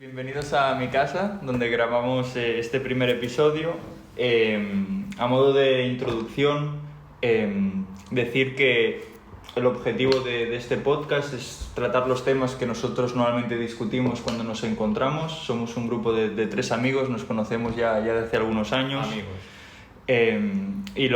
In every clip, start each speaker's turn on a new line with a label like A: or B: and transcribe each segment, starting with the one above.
A: Bienvenidos a mi casa, donde grabamos este primer episodio. A modo de introducción, decir que el objetivo de este podcast es tratar los temas que nosotros normalmente discutimos cuando nos encontramos. Somos un grupo de 3 amigos, nos conocemos ya de hace algunos años. Y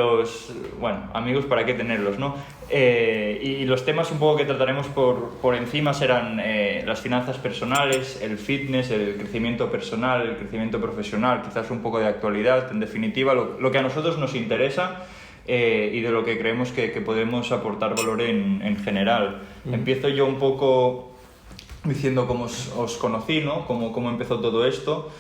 A: amigos para qué tenerlos, ¿no? Y los temas un poco que trataremos por encima serán las finanzas personales, el fitness, el crecimiento personal, el crecimiento profesional, quizás un poco de actualidad, en definitiva lo que a nosotros nos interesa y de lo que creemos que podemos aportar valor en general. Empiezo yo un poco diciendo cómo os conocí, ¿no? Cómo empezó todo esto.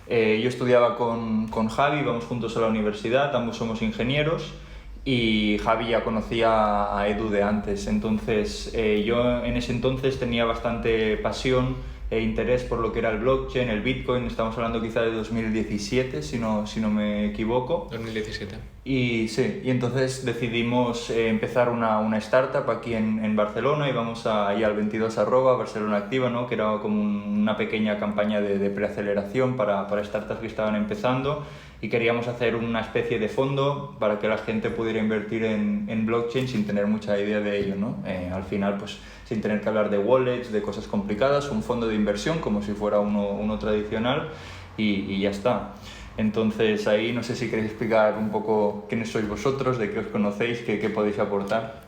A: Yo estudiaba con Javi, vamos juntos a la universidad, ambos somos ingenieros y Javi ya conocía a Edu de antes, entonces yo en ese entonces tenía bastante pasión e interés por lo que era el blockchain, el Bitcoin. Estamos hablando quizá de 2017, si no me equivoco.
B: 2017.
A: Y sí, y entonces decidimos empezar una startup aquí en Barcelona. Íbamos ahí al 22 Barcelona Activa, ¿no? Que era como una pequeña campaña de preaceleración para startups que estaban empezando, y queríamos hacer una especie de fondo para que la gente pudiera invertir en blockchain sin tener mucha idea de ello, ¿no? Al final, pues sin tener que hablar de wallets, de cosas complicadas, un fondo de inversión como si fuera uno tradicional y ya está. Entonces ahí no sé si queréis explicar un poco quiénes sois vosotros, de qué os conocéis, qué podéis aportar.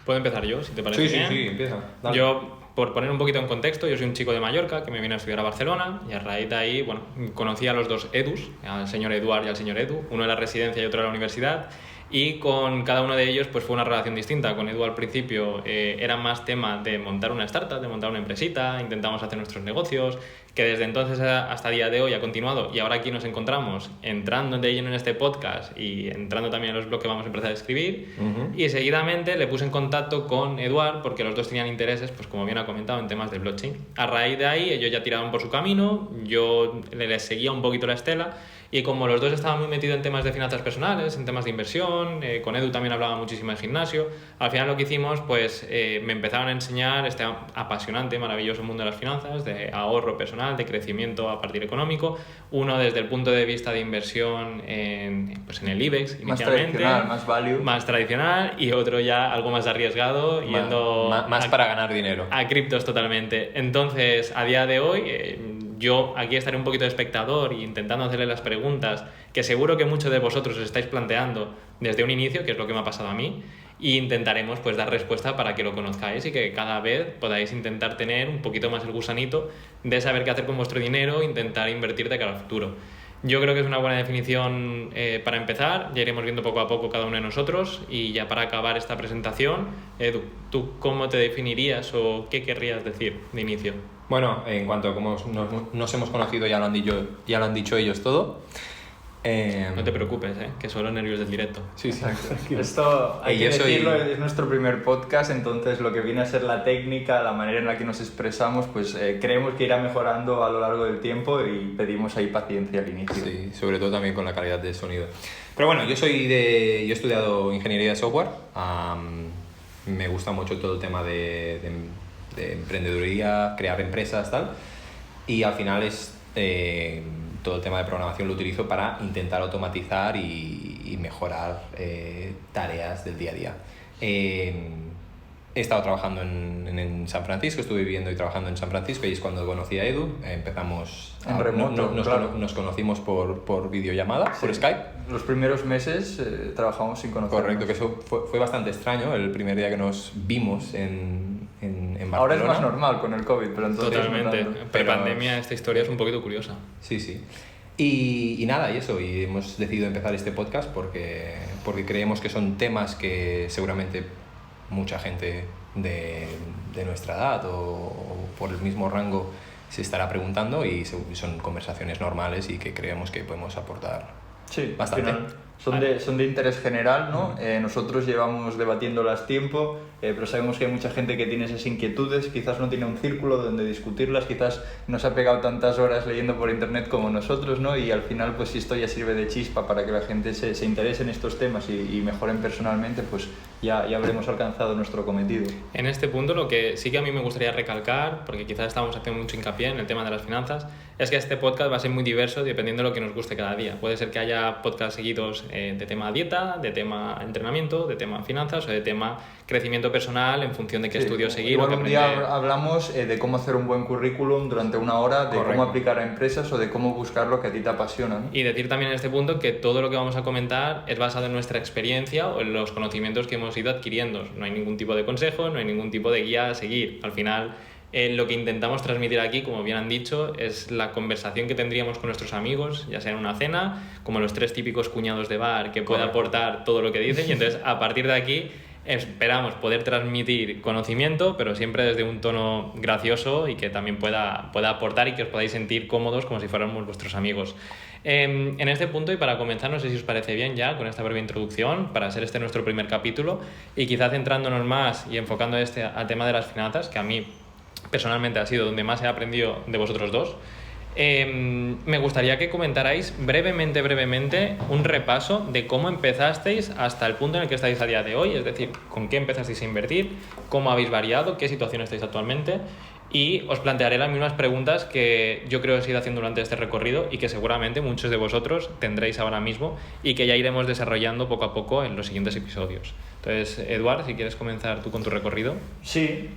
B: ¿Puedo empezar yo, si te parece bien?
C: Sí, empieza. Dale.
B: Yo, por poner un poquito en contexto, yo soy un chico de Mallorca que me vine a estudiar a Barcelona y a raíz de ahí, conocí a los dos Edus, al señor Eduard y al señor Edu, uno en la residencia y otro en la universidad. Y con cada uno de ellos pues fue una relación distinta. Con Edu al principio era más tema de montar una startup, de montar una empresita, intentamos hacer nuestros negocios, que desde entonces hasta el día de hoy ha continuado, y ahora aquí nos encontramos entrando de lleno en este podcast y entrando también en los blogs que vamos a empezar a escribir. Y seguidamente le puse en contacto con Eduard porque los dos tenían intereses, pues como bien ha comentado, en temas de blockchain. A raíz de ahí ellos ya tiraron por su camino, yo les seguía un poquito la estela. Y como los dos estaban muy metidos en temas de finanzas personales, en temas de inversión, con Edu también hablaba muchísimo de gimnasio, al final lo que hicimos, pues me empezaron a enseñar este apasionante, maravilloso mundo de las finanzas, de ahorro personal, de crecimiento a partir económico, uno desde el punto de vista de inversión en el IBEX,
A: Más
B: inicialmente.
A: tradicional, más value.
B: Más tradicional, y otro ya algo más arriesgado, yendo
C: Más para ganar dinero.
B: a criptos totalmente. Entonces, a día de hoy, yo aquí estaré un poquito de espectador e intentando hacerle las preguntas que seguro que muchos de vosotros os estáis planteando desde un inicio, que es lo que me ha pasado a mí, e intentaremos pues dar respuesta para que lo conozcáis y que cada vez podáis intentar tener un poquito más el gusanito de saber qué hacer con vuestro dinero e intentar invertir de cara al futuro. Yo creo que es una buena definición para empezar. Ya iremos viendo poco a poco cada uno de nosotros, y ya para acabar esta presentación, Edu, ¿tú cómo te definirías o qué querrías decir de inicio?
C: Bueno, en cuanto a cómo nos hemos conocido, ya lo han dicho ellos todo.
B: No te preocupes, que solo nervios del directo.
C: Sí,
A: Esto, hay
C: Y
A: que
C: yo soy-
A: decirlo, es nuestro primer podcast, entonces lo que viene a ser la técnica, la manera en la que nos expresamos, pues creemos que irá mejorando a lo largo del tiempo y pedimos ahí paciencia al inicio.
C: Sí, sobre todo también con la calidad del sonido. Pero bueno, yo he estudiado ingeniería de software. Me gusta mucho todo el tema de emprendeduría, crear empresas, tal. Y al final todo el tema de programación lo utilizo para intentar automatizar y mejorar tareas del día a día. He estado trabajando en San Francisco, estuve viviendo y trabajando en San Francisco, y es cuando conocí a Edu. Empezamos
A: En remoto, claro.
C: nos conocimos por videollamada, por Skype.
A: Los primeros meses trabajamos sin conocernos.
C: Correcto, que eso fue bastante extraño el primer día que nos vimos en Barcelona.
A: Ahora es más normal con el COVID, pero entonces
B: Totalmente.
A: no tanto.
B: Pre-pandemia esta historia es un poquito curiosa.
C: Sí. Y nada, y hemos decidido empezar este podcast porque creemos que son temas que seguramente mucha gente de nuestra edad o por el mismo rango se estará preguntando, y son conversaciones normales y que creemos que podemos aportar
A: Sí,
C: bastante.
A: Al Son de interés general, ¿no? Nosotros llevamos debatiéndolas tiempo, pero sabemos que hay mucha gente que tiene esas inquietudes, quizás no tiene un círculo donde discutirlas, quizás no se ha pegado tantas horas leyendo por internet como nosotros, ¿no? Y al final, pues si esto ya sirve de chispa para que la gente se interese en estos temas y mejoren personalmente, pues ya habremos alcanzado nuestro cometido.
B: En este punto, lo que sí que a mí me gustaría recalcar, porque quizás estamos haciendo mucho hincapié en el tema de las finanzas, es que este podcast va a ser muy diverso dependiendo de lo que nos guste cada día. Puede ser que haya podcasts seguidos de tema dieta, de tema entrenamiento, de tema finanzas o de tema crecimiento personal en función de qué estudio seguir.
A: Igual
B: o qué
A: un día hablamos de cómo hacer un buen currículum durante una hora, de cómo aplicar a empresas o de cómo buscar lo que a ti te apasiona, ¿no?
B: Y decir también en este punto que todo lo que vamos a comentar es basado en nuestra experiencia o en los conocimientos que hemos ido adquiriendo. No hay ningún tipo de consejo, no hay ningún tipo de guía a seguir. Al final, lo que intentamos transmitir aquí, como bien han dicho, es la conversación que tendríamos con nuestros amigos, ya sea en una cena, como los 3 típicos cuñados de bar que puede aportar todo lo que dicen, y entonces a partir de aquí esperamos poder transmitir conocimiento, pero siempre desde un tono gracioso y que también pueda aportar y que os podáis sentir cómodos como si fuéramos vuestros amigos. En este punto, y para comenzar, no sé si os parece bien ya con esta breve introducción, para ser este nuestro primer capítulo, y quizás centrándonos más y enfocando al tema de las finanzas, que a mí personalmente ha sido donde más he aprendido de vosotros dos. Me gustaría que comentarais brevemente un repaso de cómo empezasteis hasta el punto en el que estáis a día de hoy, es decir, con qué empezasteis a invertir, cómo habéis variado, qué situación estáis actualmente, y os plantearé las mismas preguntas que yo creo que he ido haciendo durante este recorrido y que seguramente muchos de vosotros tendréis ahora mismo y que ya iremos desarrollando poco a poco en los siguientes episodios. Entonces, Eduard, si quieres comenzar tú con tu recorrido.
A: Sí,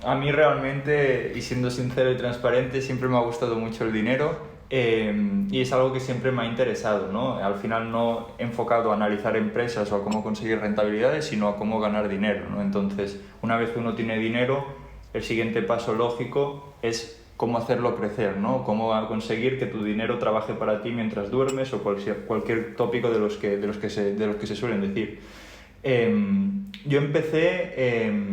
A: a mí realmente, y siendo sincero y transparente, siempre me ha gustado mucho el dinero y es algo que siempre me ha interesado, ¿no? Al final no enfocado a analizar empresas o a cómo conseguir rentabilidades, sino a cómo ganar dinero, ¿no? Entonces, una vez que uno tiene dinero, el siguiente paso lógico es cómo hacerlo crecer, ¿no? Cómo conseguir que tu dinero trabaje para ti mientras duermes o cualquier tópico de los que se suelen decir. Yo empecé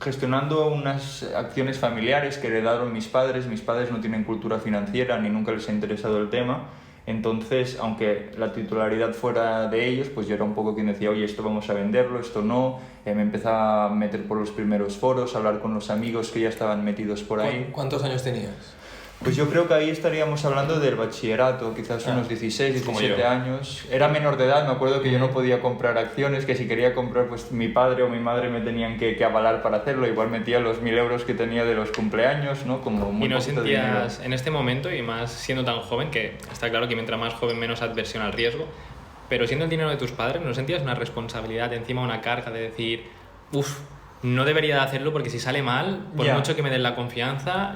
A: gestionando unas acciones familiares que heredaron mis padres. Mis padres no tienen cultura financiera ni nunca les ha interesado el tema. Entonces, aunque la titularidad fuera de ellos, pues yo era un poco quien decía, oye, esto vamos a venderlo, esto no. Me empezaba a meter por los primeros foros, a hablar con los amigos que ya estaban metidos por ahí.
C: ¿Cuántos años tenías?
A: Pues yo creo que ahí estaríamos hablando del bachillerato, quizás unos 16, 17 años. Era menor de edad, me acuerdo que yo no podía comprar acciones, que si quería comprar, pues mi padre o mi madre me tenían que avalar para hacerlo. Igual metía los 1.000 euros que tenía de los cumpleaños, ¿no? Como muy
B: ¿Y no
A: poquito
B: sentías
A: dinero.
B: en este momento, y más siendo tan joven, que está claro que mientras más joven menos adversión al riesgo, pero siendo el dinero de tus padres, ¿no sentías una responsabilidad, encima una carga de decir, uff, no debería de hacerlo porque si sale mal, por mucho que me den la confianza,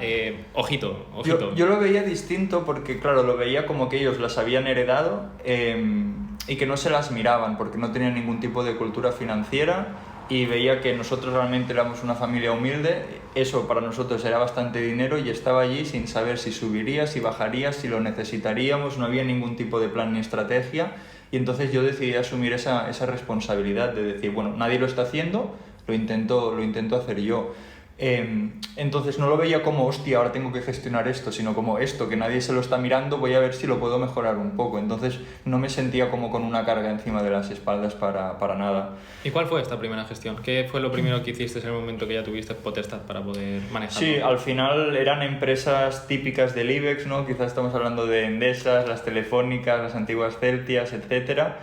B: ojito.
A: Yo lo veía distinto porque, claro, lo veía como que ellos las habían heredado y que no se las miraban porque no tenían ningún tipo de cultura financiera y veía que nosotros realmente éramos una familia humilde. Eso para nosotros era bastante dinero y estaba allí sin saber si subiría, si bajaría, si lo necesitaríamos, no había ningún tipo de plan ni estrategia y entonces yo decidí asumir esa responsabilidad de decir, bueno, nadie lo está haciendo, lo intento hacer yo. Entonces no lo veía como, hostia, ahora tengo que gestionar esto, sino como esto, que nadie se lo está mirando, voy a ver si lo puedo mejorar un poco. Entonces no me sentía como con una carga encima de las espaldas para nada.
B: ¿Y cuál fue esta primera gestión? ¿Qué fue lo primero que hiciste en el momento que ya tuviste potestad para poder manejarlo?
A: Sí, al final eran empresas típicas del IBEX, ¿no? Quizás estamos hablando de Endesas, las Telefónicas, las antiguas Celtias, etc.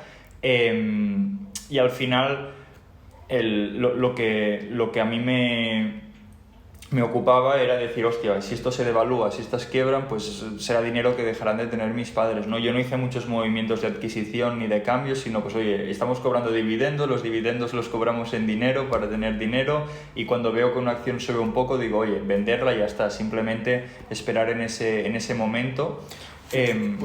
A: Y al final lo que a mí me ocupaba era decir, hostia, si esto se devalúa, si estas quiebran, pues será dinero que dejarán de tener mis padres, ¿no? Yo no hice muchos movimientos de adquisición ni de cambios, sino pues oye, estamos cobrando dividendos, los dividendos los cobramos en dinero para tener dinero y cuando veo que una acción sube un poco digo, oye, venderla y ya está, simplemente esperar en ese momento.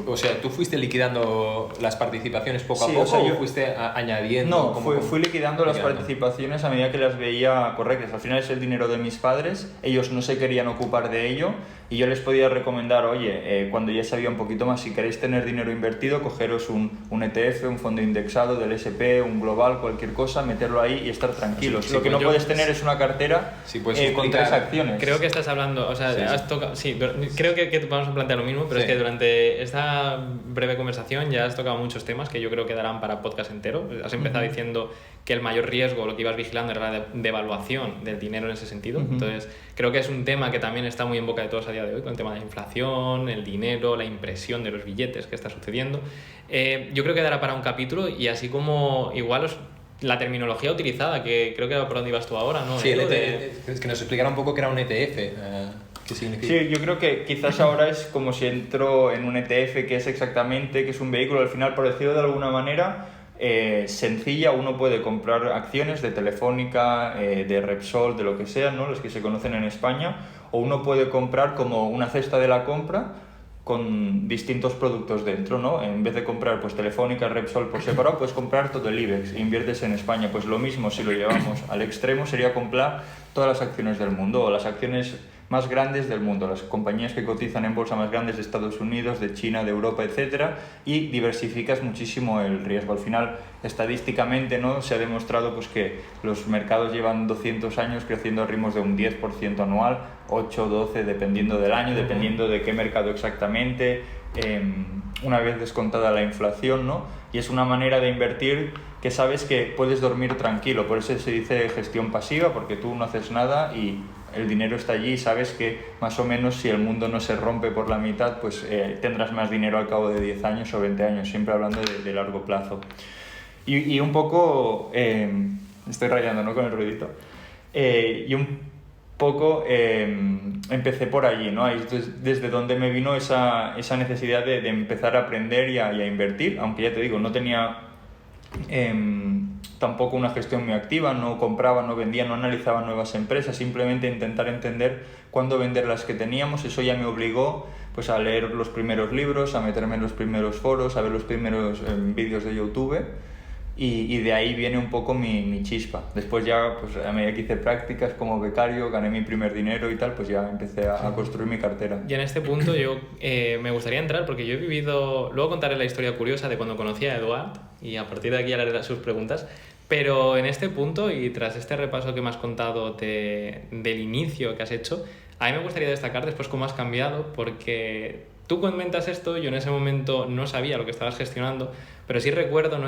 C: O sea, ¿tú fuiste liquidando las participaciones poco a poco o fuiste añadiendo?
A: No, fui liquidando las participaciones a medida que las veía correctas. Al final es el dinero de mis padres, ellos no se querían ocupar de ello, y yo les podía recomendar, oye, cuando ya sabía un poquito más, si queréis tener dinero invertido, cogeros un ETF, un fondo indexado del S&P, un global, cualquier cosa, meterlo ahí y estar tranquilos. Lo que no puedes tener es una cartera con 3 acciones.
B: Creo que estás hablando, o sea, has tocado, creo que vamos a plantear lo mismo, pero es que durante esta breve conversación ya has tocado muchos temas que yo creo que darán para podcast entero. Has empezado diciendo que el mayor riesgo, lo que ibas vigilando, era la devaluación del dinero en ese sentido. Entonces, creo que es un tema que también está muy en boca de todos a día de hoy, con el tema de la inflación, el dinero, la impresión de los billetes que está sucediendo. Yo creo que dará para un capítulo, y así como igual la terminología utilizada, que creo que era por donde ibas tú ahora, ¿no?
C: Sí, es que nos explicara un poco qué era un ETF. ¿Qué significa?
A: Sí, yo creo que quizás ahora es como si entro en un ETF, que es exactamente, que es un vehículo, al final, por decirlo de alguna manera, sencilla. Uno puede comprar acciones de Telefónica, de Repsol, de lo que sea, ¿no? Los que se conocen en España, o uno puede comprar como una cesta de la compra con distintos productos dentro, ¿no? En vez de comprar pues Telefónica, Repsol por separado, puedes comprar todo el IBEX e inviertes en España. Pues lo mismo, si lo llevamos al extremo, sería comprar todas las acciones del mundo, o las acciones más grandes del mundo, las compañías que cotizan en bolsa más grandes de Estados Unidos, de China, de Europa, etcétera, y diversificas muchísimo el riesgo. Al final, estadísticamente, ¿no?, se ha demostrado pues que los mercados llevan 200 años creciendo a ritmos de un 10% anual, 8, 12, dependiendo del año, dependiendo de qué mercado exactamente, una vez descontada la inflación, ¿no? Y es una manera de invertir que sabes que puedes dormir tranquilo. Por eso se dice gestión pasiva, porque tú no haces nada y el dinero está allí y sabes que más o menos, si el mundo no se rompe por la mitad, pues tendrás más dinero al cabo de 10 años o 20 años, siempre hablando de largo plazo. Y un poco, estoy rayando, ¿no?, con el ruidito, y un poco empecé por allí, ¿no? Ahí es desde donde me vino esa necesidad de empezar a aprender y a invertir, aunque ya te digo, no tenía tampoco una gestión muy activa, no compraba, no vendía, no analizaba nuevas empresas, simplemente intentar entender cuándo vender las que teníamos. Eso ya me obligó pues a leer los primeros libros, a meterme en los primeros foros, a ver los primeros vídeos de YouTube, y de ahí viene un poco mi chispa. Después ya, pues a medida que hice prácticas como becario, gané mi primer dinero y tal, pues ya empecé a construir mi cartera.
B: Y en este punto yo me gustaría entrar, porque yo he vivido, luego contaré la historia curiosa de cuando conocí a Eduard, y a partir de aquí haré sus preguntas, pero en este punto, y tras este repaso que me has contado del inicio que has hecho, a mí me gustaría destacar después cómo has cambiado, porque tú comentas esto, yo en ese momento no sabía lo que estabas gestionando, pero sí recuerdo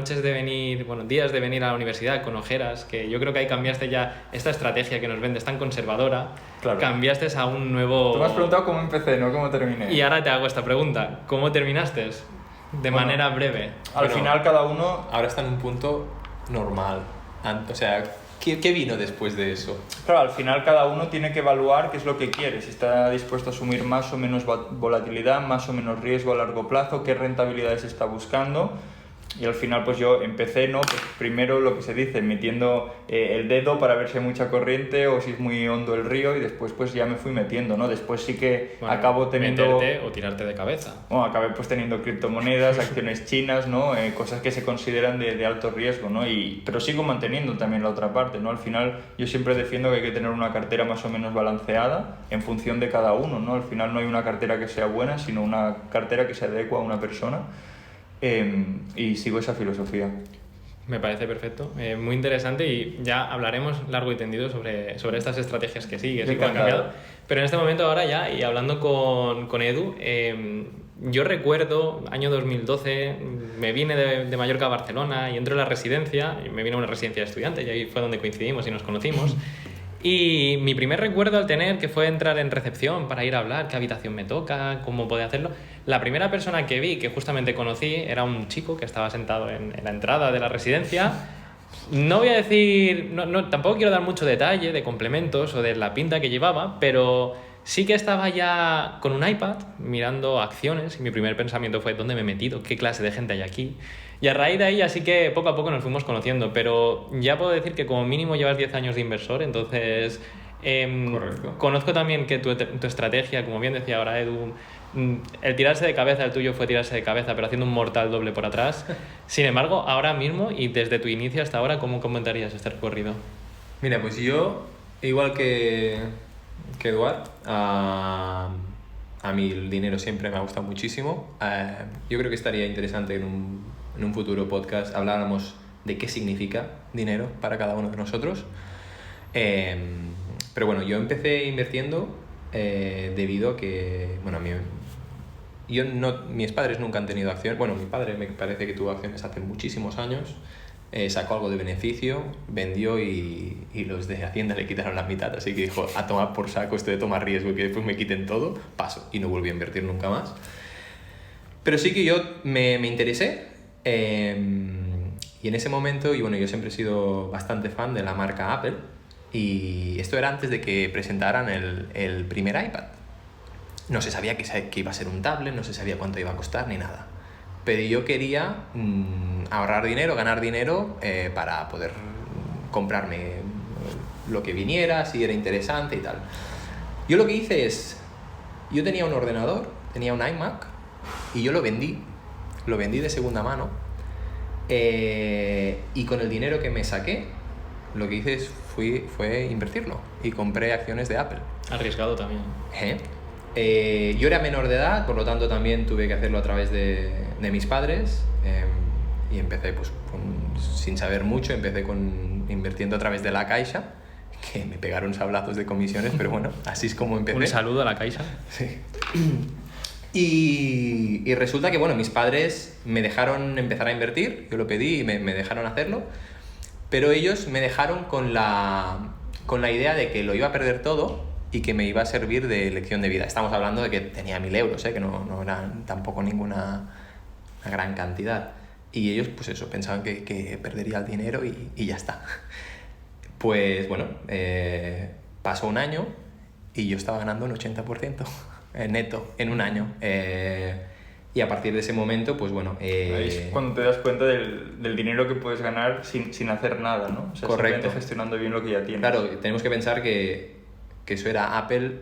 B: días de venir a la universidad con ojeras, que yo creo que ahí cambiaste ya esta estrategia que nos vendes tan conservadora, claro. Cambiaste a un nuevo...
A: Tú me has preguntado cómo empecé, no cómo terminé.
B: Y ahora te hago esta pregunta, ¿cómo terminaste? De manera breve.
A: Al final cada uno...
C: Ahora está en un punto normal, o sea... ¿Qué vino después de eso?
A: Claro, al final cada uno tiene que evaluar qué es lo que quiere, si está dispuesto a asumir más o menos volatilidad, más o menos riesgo a largo plazo, qué rentabilidades está buscando. Y al final pues yo empecé, ¿no?, pues primero lo que se dice, metiendo el dedo para ver si hay mucha corriente o si es muy hondo el río, y después pues ya me fui metiendo, ¿no? Después sí que acabo teniendo...
B: Meterte o tirarte de cabeza.
A: Bueno, acabé pues teniendo criptomonedas, acciones chinas, ¿no? Cosas que se consideran de alto riesgo, ¿no? Pero sigo manteniendo también la otra parte, ¿no? Al final yo siempre defiendo que hay que tener una cartera más o menos balanceada en función de cada uno, ¿no? Al final no hay una cartera que sea buena, sino una cartera que se adecua a una persona. Y sigo esa filosofía.
B: Me parece perfecto, muy interesante, y ya hablaremos largo y tendido sobre estas estrategias que sigues y cómo han cambiado. Pero en este momento ahora ya, y hablando con Edu, yo recuerdo, año 2012, me vine de Mallorca a Barcelona y entro en la residencia, y me vine a una residencia de estudiantes y ahí fue donde coincidimos y nos conocimos. Y mi primer recuerdo al tener, que fue entrar en recepción para ir a hablar qué habitación me toca, cómo podía hacerlo, la primera persona que vi, que justamente conocí, era un chico que estaba sentado en la entrada de la residencia. No voy a decir, tampoco quiero dar mucho detalle de complementos o de la pinta que llevaba, pero sí que estaba ya con un iPad mirando acciones, y mi primer pensamiento fue: ¿dónde me he metido? ¿Qué clase de gente hay aquí? Y a raíz de ahí así que poco a poco nos fuimos conociendo, pero ya puedo decir que como mínimo llevas 10 años de inversor, entonces conozco también que tu estrategia, como bien decía ahora Edu, el tirarse de cabeza, el tuyo fue tirarse de cabeza, pero haciendo un mortal doble por atrás. Sin embargo, ahora mismo y desde tu inicio hasta ahora, ¿cómo comentarías este recorrido?
C: Mira, pues yo, igual que Eduard, A mí el dinero siempre me ha gustado muchísimo. Yo creo que estaría interesante en un futuro podcast habláramos de qué significa dinero para cada uno de nosotros. Pero bueno, yo empecé invirtiendo debido a que, bueno, mis padres nunca han tenido acciones. Bueno, mi padre me parece que tuvo acciones hace muchísimos años. Sacó algo de beneficio, vendió y los de Hacienda le quitaron la mitad, así que dijo, a tomar por saco esto de tomar riesgo y que después me quiten todo, paso, y no volví a invertir nunca más. Pero sí que yo me interesé y en ese momento, y bueno, yo siempre he sido bastante fan de la marca Apple y esto era antes de que presentaran el primer iPad. No se sabía que iba a ser un tablet, no se sabía cuánto iba a costar ni nada. Pero yo quería ahorrar dinero, ganar dinero para poder comprarme lo que viniera, si era interesante y tal. Yo lo que hice es, yo tenía un ordenador, tenía un iMac y yo lo vendí de segunda mano y con el dinero que me saqué, lo que hice fue invertirlo y compré acciones de Apple.
B: Arriesgado también.
C: Yo era menor de edad, por lo tanto también tuve que hacerlo a través de mis padres y empecé pues sin saber mucho, empecé invirtiendo a través de la Caixa, que me pegaron sablazos de comisiones, pero bueno, así es como empecé.
B: Un saludo a la Caixa.
C: Sí. Y resulta que bueno, mis padres me dejaron empezar a invertir, yo lo pedí y me dejaron hacerlo, pero ellos me dejaron con la idea de que lo iba a perder todo y que me iba a servir de lección de vida. Estamos hablando de que tenía 1.000 euros, que no eran tampoco una gran cantidad. Y ellos, pues eso, pensaban que perdería el dinero y ya está. Pues bueno, pasó un año y yo estaba ganando un 80% neto en un año. Y a partir de ese momento, pues bueno...
A: Ahí es cuando te das cuenta del dinero que puedes ganar sin hacer nada, ¿no? O sea,
C: correcto.
A: Simplemente gestionando bien lo que ya tienes.
C: Claro, tenemos que pensar que eso era Apple,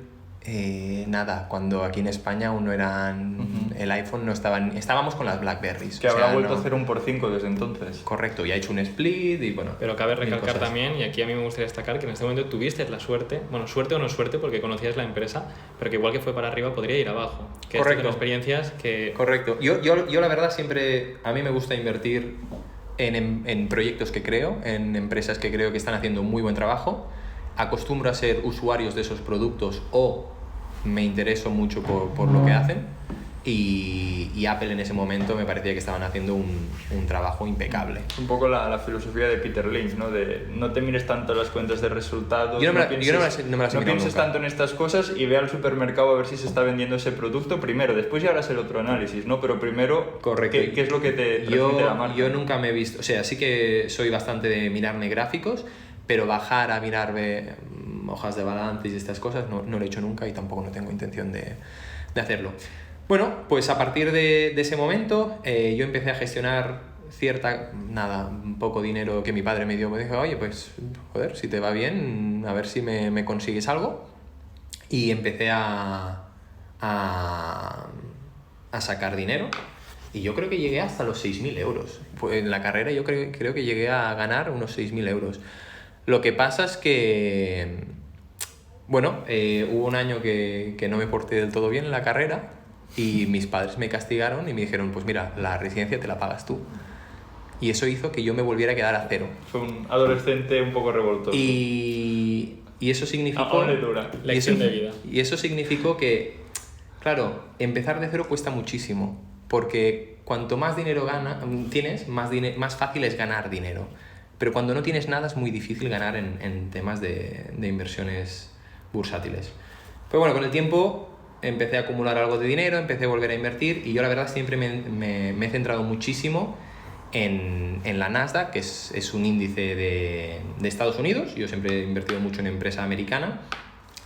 C: nada, cuando aquí en España aún no eran, el iPhone no estaban, estábamos con las Blackberries.
A: Que habrá vuelto a hacer un por 5 desde entonces.
C: Correcto, y ha hecho un split y bueno.
B: Pero cabe recalcar también, y aquí a mí me gustaría destacar, que en este momento tuviste la suerte, bueno, suerte o no suerte porque conocías la empresa, pero que igual que fue para arriba podría ir abajo. Que
C: correcto.
B: Son experiencias que...
C: Correcto. Yo la verdad siempre, a mí me gusta invertir en proyectos que creo, en empresas que creo que están haciendo un muy buen trabajo. Acostumbro a ser usuarios de esos productos o me intereso mucho por lo que hacen y Apple en ese momento me parecía que estaban haciendo un trabajo impecable.
A: Un poco la filosofía de Peter Lynch, ¿no? De no te mires tanto las cuentas de resultados,
C: no
A: pienses tanto en estas cosas y ve al supermercado a ver si se está vendiendo ese producto primero, después ya harás el otro análisis, ¿no? Pero primero, ¿qué es lo que te transmite la marca?
C: Yo nunca me he visto, o sea, sí que soy bastante de mirarme gráficos, pero bajar a mirarme hojas de balances y estas cosas no lo he hecho nunca y tampoco no tengo intención de hacerlo. Bueno, pues a partir de ese momento yo empecé a gestionar un poco dinero que mi padre me dio. Me dijo, oye, pues joder, si te va bien, a ver si me consigues algo. Y empecé a sacar dinero. Y yo creo que llegué hasta los 6.000 euros. Pues en la carrera yo creo que llegué a ganar unos 6.000 euros. Lo que pasa es que, bueno, hubo un año que no me porté del todo bien en la carrera y mis padres me castigaron y me dijeron, pues mira, la residencia te la pagas tú. Y eso hizo que yo me volviera a quedar a cero.
A: Fue un adolescente un poco revoltoso.
C: Y eso significó...
B: Lección de vida.
C: Y eso significó que, claro, empezar de cero cuesta muchísimo, porque cuanto más dinero tienes, más fácil es ganar dinero. Pero cuando no tienes nada es muy difícil ganar en temas de inversiones bursátiles. Pero bueno, con el tiempo empecé a acumular algo de dinero, empecé a volver a invertir y yo la verdad siempre me he centrado muchísimo en la Nasdaq, que es un índice de Estados Unidos. Yo siempre he invertido mucho en empresa americana,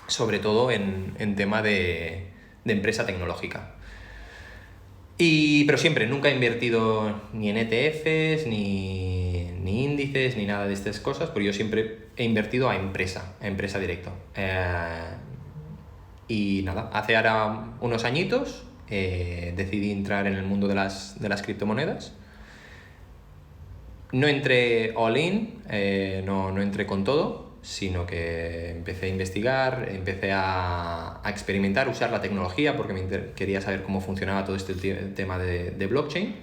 C: sobre todo en tema de empresa tecnológica. Pero siempre, nunca he invertido ni en ETFs, ni índices, ni nada de estas cosas, porque yo siempre he invertido a empresa directo. Y nada, hace ahora unos añitos decidí entrar en el mundo de las criptomonedas. No entré all in, no entré con todo, sino que empecé a investigar, empecé a experimentar, usar la tecnología porque quería saber cómo funcionaba todo este tema de blockchain.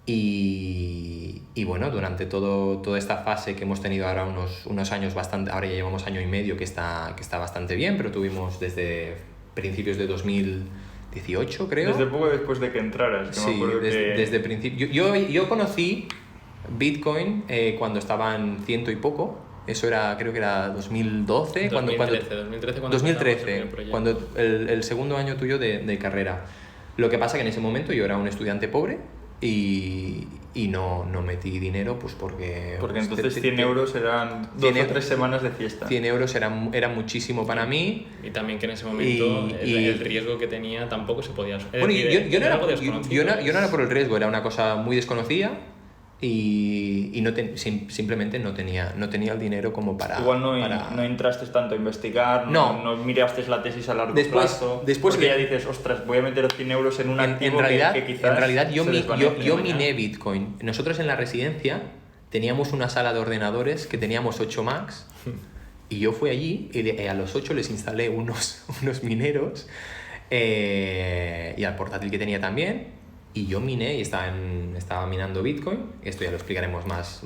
C: Y bueno, durante toda esta fase que hemos tenido ahora unos años bastante, ahora ya llevamos año y medio que está bastante bien, pero tuvimos desde principios de 2018, creo.
A: Desde poco después de que entraras. Que
C: sí,
A: me acuerdo
C: desde principio. Yo conocí Bitcoin cuando estaba en 100 y poco. Eso creo que era 2012. 2013, cuando el segundo año tuyo de carrera. Lo que pasa que en ese momento yo era un estudiante pobre y no metí dinero pues porque
A: entonces 100 euros eran 2 o 3 semanas de fiesta.
C: 100 euros era muchísimo para mí.
B: Y también que en ese momento el riesgo que tenía tampoco se podía...
C: Bueno, yo no era por el riesgo, era una cosa muy desconocida y simplemente no tenía el dinero como para...
A: Igual no entraste tanto a investigar, no miraste la tesis a largo plazo, porque ya dices, ostras, voy a meter 100 euros en un activo que quizás...
C: En realidad yo miné Bitcoin. Nosotros en la residencia teníamos una sala de ordenadores que teníamos 8 Macs y yo fui allí y a los 8 les instalé unos mineros y al portátil que tenía también. Y yo miné y estaba minando Bitcoin. Esto ya lo explicaremos más.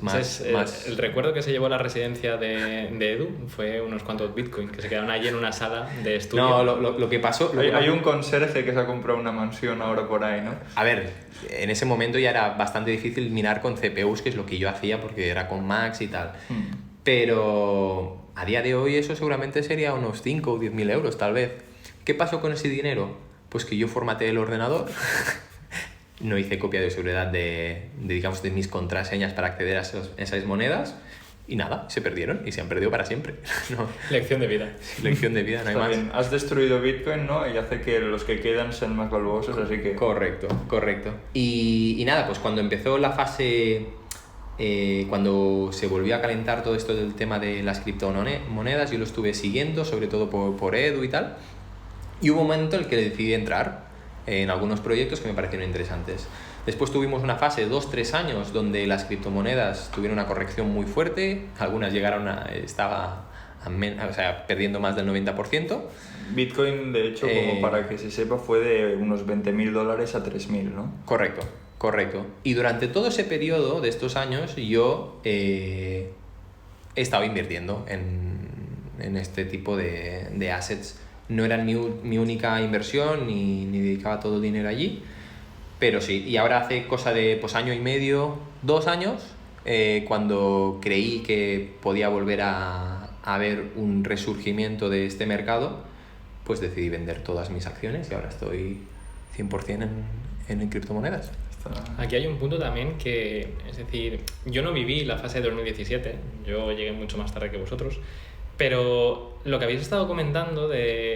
B: El recuerdo que se llevó a la residencia de Edu fue unos cuantos Bitcoin que se quedaron allí en una sala de estudio.
C: No, lo que pasó...
A: Hay un conserje que se ha comprado una mansión ahora por ahí, ¿no?
C: A ver, en ese momento ya era bastante difícil minar con CPUs, que es lo que yo hacía porque era con Macs y tal. Pero a día de hoy eso seguramente sería unos 5 o 10.000 euros tal vez. ¿Qué pasó con ese dinero? Pues que yo formateé el ordenador... No hice copia de seguridad de mis contraseñas para acceder a esas monedas y nada, se perdieron y se han perdido para siempre. No.
B: Lección de vida.
C: Lección de vida, no hay más.
A: Bien. Has destruido Bitcoin, ¿no? Y hace que los que quedan sean más valuosos, así que...
C: Correcto. Y nada, pues cuando empezó la fase... cuando se volvió a calentar todo esto del tema de las criptomonedas, yo lo estuve siguiendo, sobre todo por Edu y tal. Y hubo un momento en el que decidí entrar en algunos proyectos que me parecieron interesantes. Después tuvimos una fase de 2-3 años donde las criptomonedas tuvieron una corrección muy fuerte, algunas llegaron perdiendo más del 90%.
A: Bitcoin, de hecho, como para que se sepa, fue de unos $20.000 a 3.000, ¿no?
C: Correcto. Y durante todo ese periodo de estos años yo he estado invirtiendo en este tipo de assets. No era mi única inversión ni dedicaba todo el dinero allí, pero sí. Y ahora hace cosa de año y medio, 2 años, cuando creí que podía volver a haber un resurgimiento de este mercado, pues decidí vender todas mis acciones y ahora estoy 100% en criptomonedas.
B: Aquí hay un punto también que, es decir, yo no viví la fase de 2017, yo llegué mucho más tarde que vosotros. Pero lo que habéis estado comentando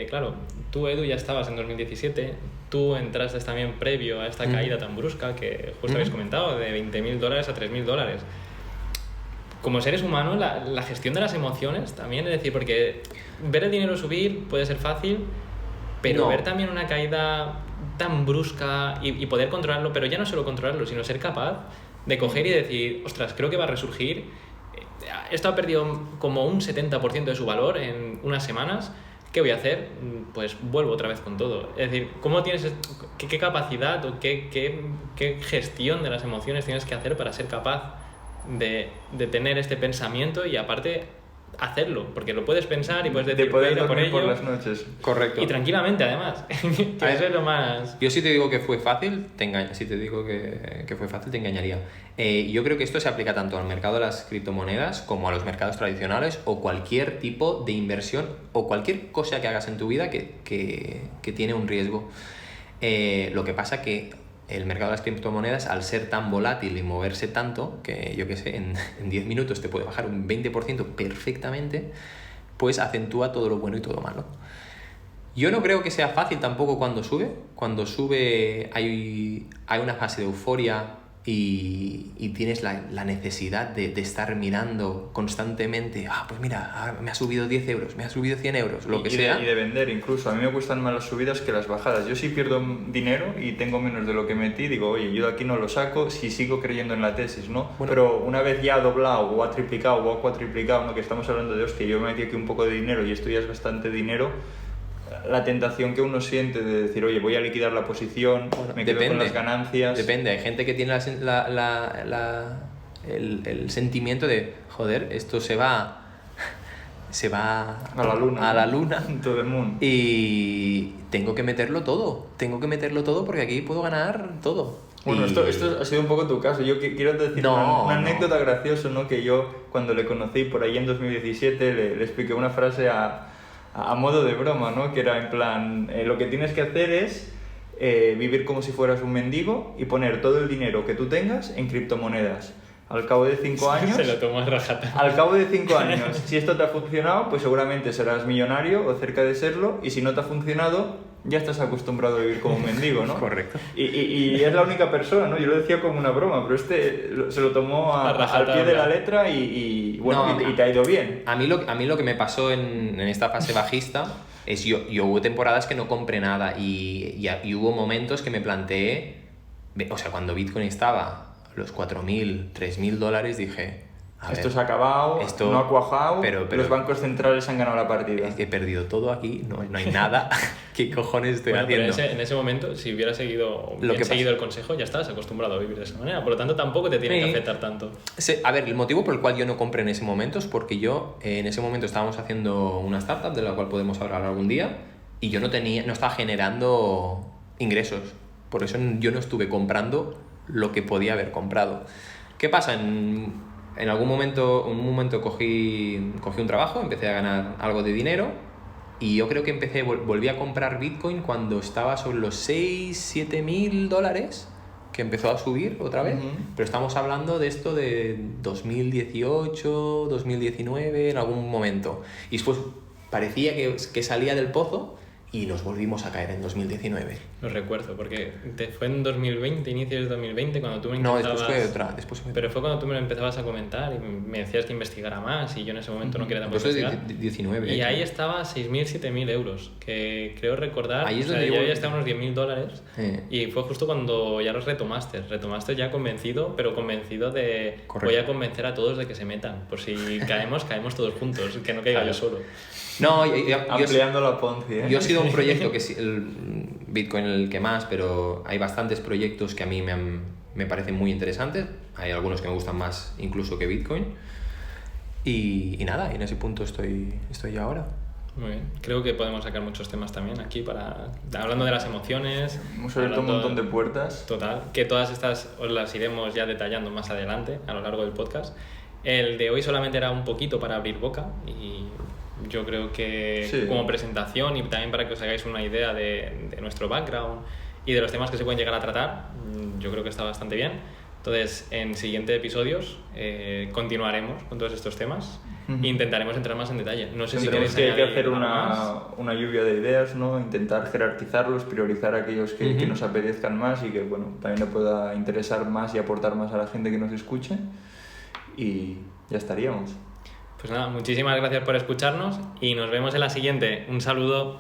B: claro, tú, Edu, ya estabas en 2017, tú entraste también previo a esta caída tan brusca que justo habéis comentado, de $20.000 a $3.000. Como seres humanos, la gestión de las emociones también, es decir, porque ver el dinero subir puede ser fácil, pero ver también una caída tan brusca y poder controlarlo, pero ya no solo controlarlo, sino ser capaz de coger y decir, ostras, creo que va a resurgir. Esto ha perdido como un 70% de su valor en unas semanas. ¿Qué voy a hacer? Pues vuelvo otra vez con todo. Es decir, ¿cómo tienes qué capacidad o qué gestión de las emociones tienes que hacer para ser capaz de tener este pensamiento y aparte hacerlo? Porque lo puedes pensar y puedes decir,
A: de poder
B: ir a por
A: dormir
B: ello,
A: por las noches.
C: Correcto.
B: Y tranquilamente, además. Que eso es lo más...
C: Yo si te digo que fue fácil, si te digo que fue fácil, te engañaría. Yo creo que esto se aplica tanto al mercado de las criptomonedas como a los mercados tradicionales o cualquier tipo de inversión o cualquier cosa que hagas en tu vida que tiene un riesgo. Lo que pasa que el mercado de las criptomonedas, al ser tan volátil y moverse tanto, que yo qué sé, en 10 minutos te puede bajar un 20% perfectamente, pues acentúa todo lo bueno y todo lo malo. Yo no creo que sea fácil tampoco cuando sube. Cuando sube hay una fase de euforia y tienes la necesidad de estar mirando constantemente, pues mira, me ha subido 10 euros, me ha subido 100 euros, lo que sea.
A: Y de vender incluso. A mí me gustan más las subidas que las bajadas. Yo si pierdo dinero y tengo menos de lo que metí, digo, oye, yo de aquí no lo saco si sigo creyendo en la tesis, ¿no?
C: Bueno.
A: Pero una vez ya ha doblado o ha triplicado o ha cuatriplicado, ¿no? Que estamos hablando de, hostia, yo me metí aquí un poco de dinero y esto ya es bastante dinero, la tentación que uno siente de decir, oye, voy a liquidar la posición, me quedo con las ganancias.
C: Depende, hay gente que tiene el sentimiento de, joder, esto se va
A: a la luna. Todo el mundo.
C: Y tengo que meterlo todo porque aquí puedo ganar todo.
A: Bueno, esto ha sido un poco tu caso. Yo quiero decir una anécdota graciosa, ¿no? Que yo, cuando le conocí por ahí en 2017, le expliqué una frase a modo de broma, ¿no? Que era en plan, lo que tienes que hacer es vivir como si fueras un mendigo y poner todo el dinero que tú tengas en criptomonedas. Al cabo de 5 años...
B: Se lo tomó a rajata.
A: Al cabo de 5 años, si esto te ha funcionado, pues seguramente serás millonario o cerca de serlo, y si no te ha funcionado, ya estás acostumbrado a vivir como un mendigo, ¿no?
C: Correcto.
A: Y es la única persona, ¿no? Yo lo decía como una broma, pero se lo tomó al pie de la letra y te ha ido bien.
C: A mí lo que me pasó en esta fase bajista es yo hubo temporadas que no compré nada y hubo momentos que me planteé, o sea, cuando Bitcoin estaba los $4.000, $3.000, dije...
A: Esto se ha acabado, no ha cuajado, pero los bancos centrales han ganado la partida.
C: Es que he perdido todo aquí, no hay nada. ¿Qué cojones estoy haciendo?
B: Pero en ese momento, si hubieras seguido el consejo, ya estás acostumbrado a vivir de esa manera. Por lo tanto, tampoco te tiene que afectar tanto.
C: A ver, el motivo por el cual yo no compré en ese momento es porque yo en ese momento estábamos haciendo una startup de la cual podemos hablar algún día y yo no estaba generando ingresos. Por eso yo no estuve comprando lo que podía haber comprado. ¿Qué pasa? En un momento cogí un trabajo, empecé a ganar algo de dinero y yo creo que volví a comprar Bitcoin cuando estaba sobre los 6-7 $7,000, que empezó a subir otra vez. Pero estamos hablando de esto de 2018, 2019, en algún momento. Y después parecía que salía del pozo y nos volvimos a caer en 2019.
B: Lo recuerdo, porque fue en 2020, inicios de 2020, cuando tú me intentabas...
C: No, después fue otra.
B: Pero fue cuando tú me lo empezabas a comentar y me decías que investigara más y yo en ese momento no quería tampoco investigar.
C: 19.
B: Y ahí estaba 6.000, 7.000 euros, que creo recordar...
C: Ahí es
B: donde yo ya estaba unos $10.000 y fue justo cuando ya los retomaste ya convencido, pero convencido de...
C: Correcto.
B: Voy a convencer a todos de que se metan, por si caemos todos juntos, que no caiga yo solo.
C: No,
A: ampliando la Ponzi, ¿eh?
C: Yo he sido un proyecto que es el Bitcoin el que más, pero hay bastantes proyectos que a mí me parecen muy interesantes. Hay algunos que me gustan más incluso que Bitcoin. Y nada, en ese punto estoy yo ahora.
B: Muy bien. Creo que podemos sacar muchos temas también aquí hablando de las emociones.
A: Hemos abierto un montón de puertas.
B: Total, que todas estas os las iremos ya detallando más adelante a lo largo del podcast. El de hoy solamente era un poquito para abrir boca y yo creo que como presentación y también para que os hagáis una idea de nuestro background y de los temas que se pueden llegar a tratar, yo creo que está bastante bien. Entonces, en siguientes episodios continuaremos con todos estos temas e intentaremos entrar más en detalle. No sé si queréis
A: que hacer una lluvia de ideas, ¿no? Intentar jerarquizarlos, priorizar aquellos que nos apetezcan más y que también le pueda interesar más y aportar más a la gente que nos escuche. Y ya estaríamos.
B: Pues nada, muchísimas gracias por escucharnos y nos vemos en la siguiente. Un saludo.